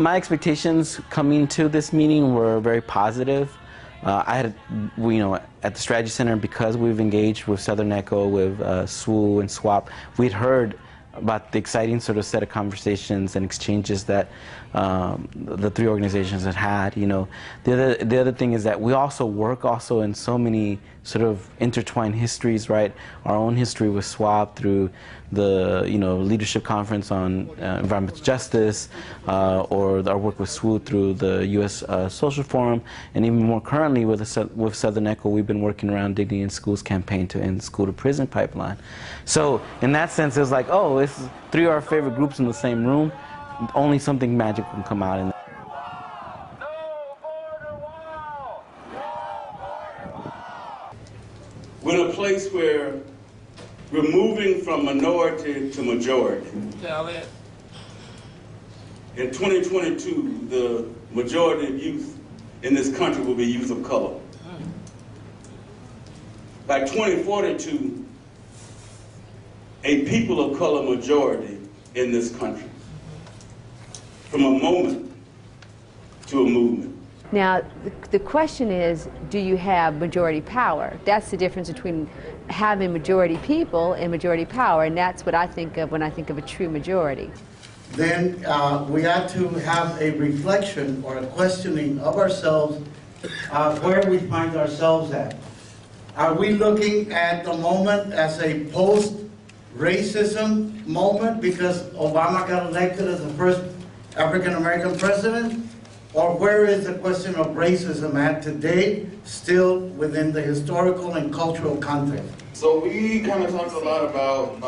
My expectations coming to this meeting were very positive. At the Strategy Center, because we've engaged with Southern Echo, with SWU and SWAP, we'd heard about the exciting sort of set of conversations and exchanges that the three organizations had. The other thing is that we also work in so many sort of intertwined histories, right? Our own history with SWAP through the Leadership Conference on Environmental Justice, or our work with SWU through the U.S. Social Forum, and even more currently with Southern Echo, we've been working around Dignity in Schools campaign to end school to prison pipeline. So in that sense, it was like, oh, this is three of our favorite groups in the same room. Only something magical can come out in that. We're in a place where we're moving from minority to majority. In 2022, the majority of youth in this country will be youth of color. By 2042, a people of color majority in this country. From a moment to a movement. Now, the question is, do you have majority power? That's the difference between having majority people and majority power, and that's what I think of when I think of a true majority. Then we ought to have a reflection or a questioning of ourselves, where we find ourselves at. Are we looking at the moment as a post-racism moment because Obama got elected as the first African-American president? Or where is the question of racism at today, still within the historical and cultural context? So we kind of talked a lot about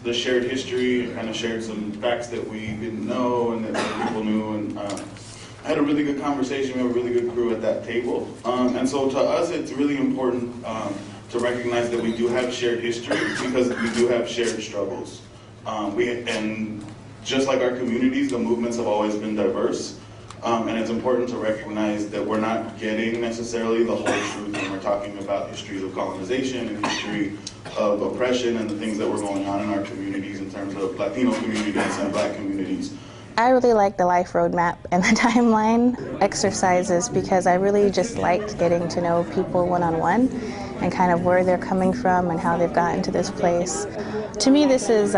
the shared history, and kind of shared some facts that we didn't know and that other people knew, and I had a really good conversation. We have a really good crew at that table. And so to us, it's really important to recognize that we do have shared history because we do have shared struggles. And just like our communities, the movements have always been diverse. And it's important to recognize that we're not getting necessarily the whole truth when we're talking about histories of colonization and history of oppression and the things that were going on in our communities in terms of Latino communities and Black communities. I really like the life roadmap and the timeline exercises because I really just liked getting to know people one-on-one and kind of where they're coming from and how they've gotten to this place. To me, this is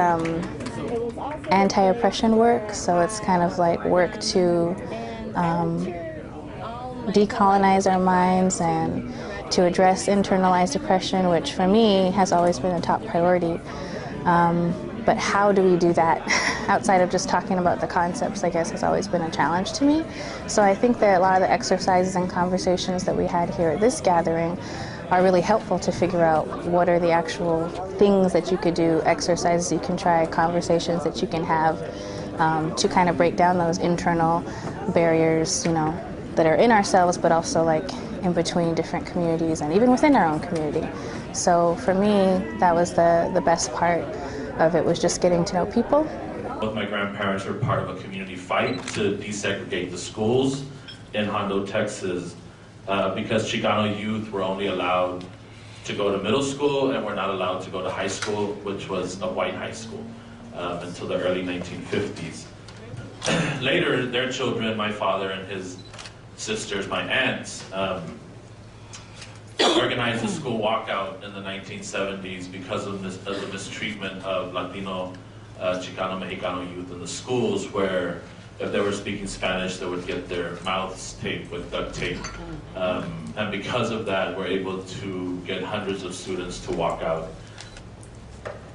anti-oppression work, so it's kind of like work to decolonize our minds and to address internalized oppression, which for me has always been a top priority. But how do we do that outside of just talking about the concepts, I guess, has always been a challenge to me. So I think that a lot of the exercises and conversations that we had here at this gathering are really helpful to figure out what are the actual things that you could do, exercises you can try, conversations that you can have to kind of break down those internal barriers, that are in ourselves, but also like in between different communities and even within our own community. So for me, that was the best part of it, was just getting to know people. Both my grandparents were part of a community fight to desegregate the schools in Hondo, Texas, because Chicano youth were only allowed to go to middle school and were not allowed to go to high school, which was a white high school, until the early 1950s. Later, their children, my father and his sisters, my aunts, organized a school walkout in the 1970s because of the mistreatment of Latino, Chicano, Mexicano youth in the schools, where if they were speaking Spanish, they would get their mouths taped with duct tape. And because of that, we're able to get hundreds of students to walk out.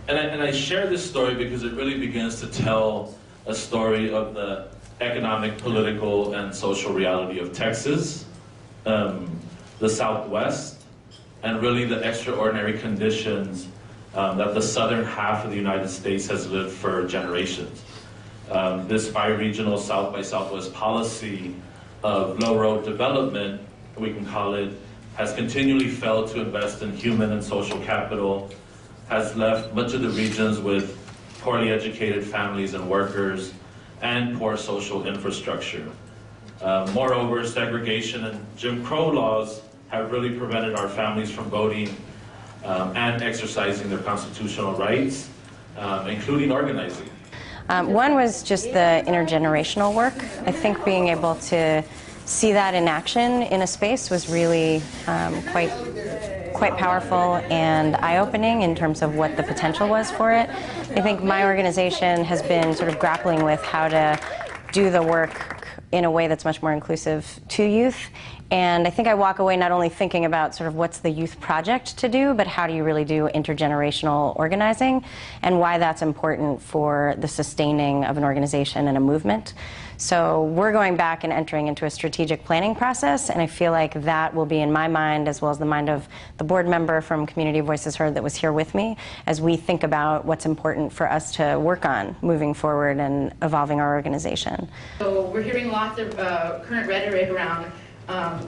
And I share this story because it really begins to tell a story of the economic, political, and social reality of Texas, the Southwest, and really the extraordinary conditions that the southern half of the United States has lived for generations. This bi-regional South by Southwest policy of low road development, we can call it, has continually failed to invest in human and social capital, has left much of the regions with poorly educated families and workers, and poor social infrastructure. Moreover, segregation and Jim Crow laws have really prevented our families from voting and exercising their constitutional rights, including organizing. One was just the intergenerational work. I think being able to see that in action in a space was really quite powerful and eye-opening in terms of what the potential was for it. I think my organization has been sort of grappling with how to do the work in a way that's much more inclusive to youth. And I think I walk away not only thinking about sort of what's the youth project to do, but how do you really do intergenerational organizing and why that's important for the sustaining of an organization and a movement. So we're going back and entering into a strategic planning process, and I feel like that will be in my mind as well as the mind of the board member from Community Voices Heard that was here with me as we think about what's important for us to work on moving forward and evolving our organization. So we're hearing lots of current rhetoric around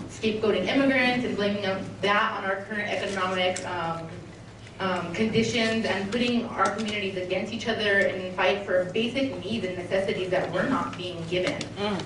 scapegoating immigrants and blaming that on our current economic conditions and putting our communities against each other and fight for basic needs and necessities that we're not being given.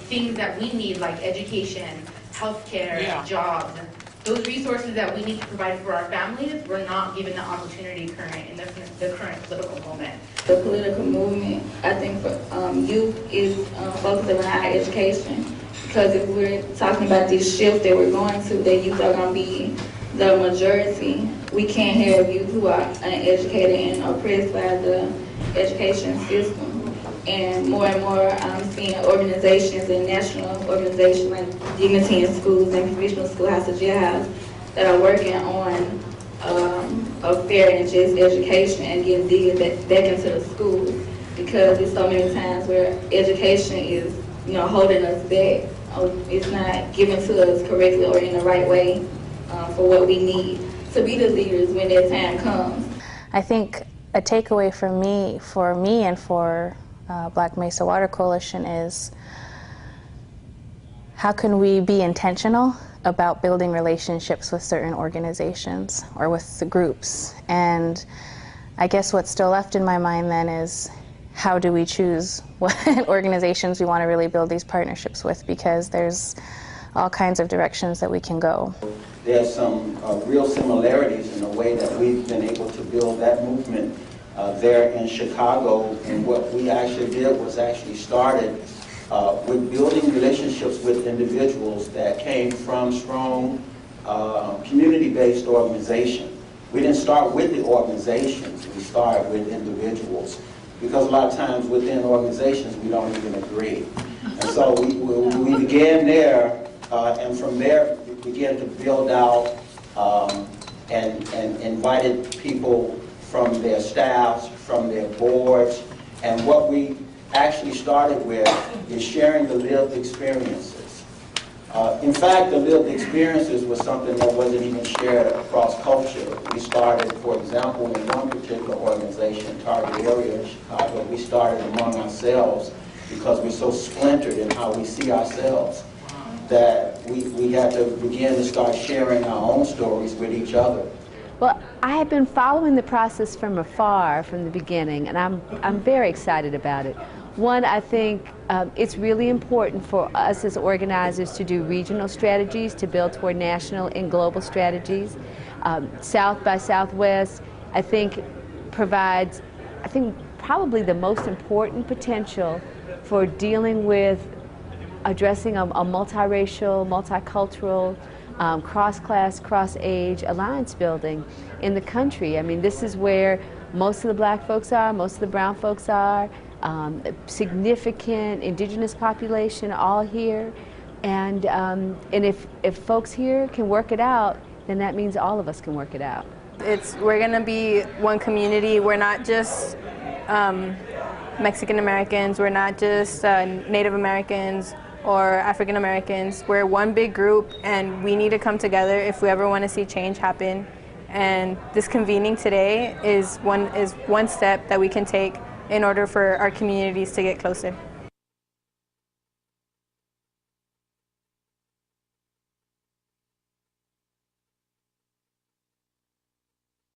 Things that we need like education, healthcare, jobs. Those resources that we need to provide for our families, we're not given the opportunity in the current political moment. The political movement, I think, for youth is focused around higher education. Because if we're talking about this shift that we're going to, that youth are going to be the majority, we can't have youth who are uneducated and oppressed by the education system. And more, I'm seeing organizations and national organizations like Dignity in Schools and Professional Schoolhouse of Jailhouse that are working on a fair and just education and getting digging back into the schools. Because there's so many times where education is, holding us back. It's not given to us correctly or in the right way for what we need to be the leaders when that time comes. I think a takeaway for me and for Black Mesa Water Coalition is how can we be intentional about building relationships with certain organizations or with the groups. And I guess what's still left in my mind then is how do we choose what organizations we want to really build these partnerships with, because there's all kinds of directions that we can go. There's some real similarities in the way that we've been able to build that movement there in Chicago, and what we actually did was actually started with building relationships with individuals that came from strong community-based organizations. We didn't start with the organizations, we started with individuals. Because a lot of times within organizations we don't even agree. And so we began there, and from there we began to build out and invited people from their staffs, from their boards. And what we actually started with is sharing the lived experiences. In fact, the lived experiences was something that wasn't even shared across culture. We started, for example, in one particular organization, target area in Chicago, we started among ourselves because we're so splintered in how we see ourselves that we had to begin to start sharing our own stories with each other. Well, I have been following the process from afar from the beginning, and I'm very excited about it. One, I think it's really important for us as organizers to do regional strategies to build toward national and global strategies. South by Southwest, I think, provides, probably the most important potential for dealing with addressing a multiracial, multicultural, cross-class, cross-age alliance building in the country. I mean, this is where most of the black folks are, most of the brown folks are, significant indigenous population all here. And if folks here can work it out, then that means all of us can work it out. We're gonna be one community. We're not just Mexican Americans, we're not just Native Americans or African Americans. We're one big group, and we need to come together if we ever want to see change happen. And this convening today is one step that we can take in order for our communities to get closer.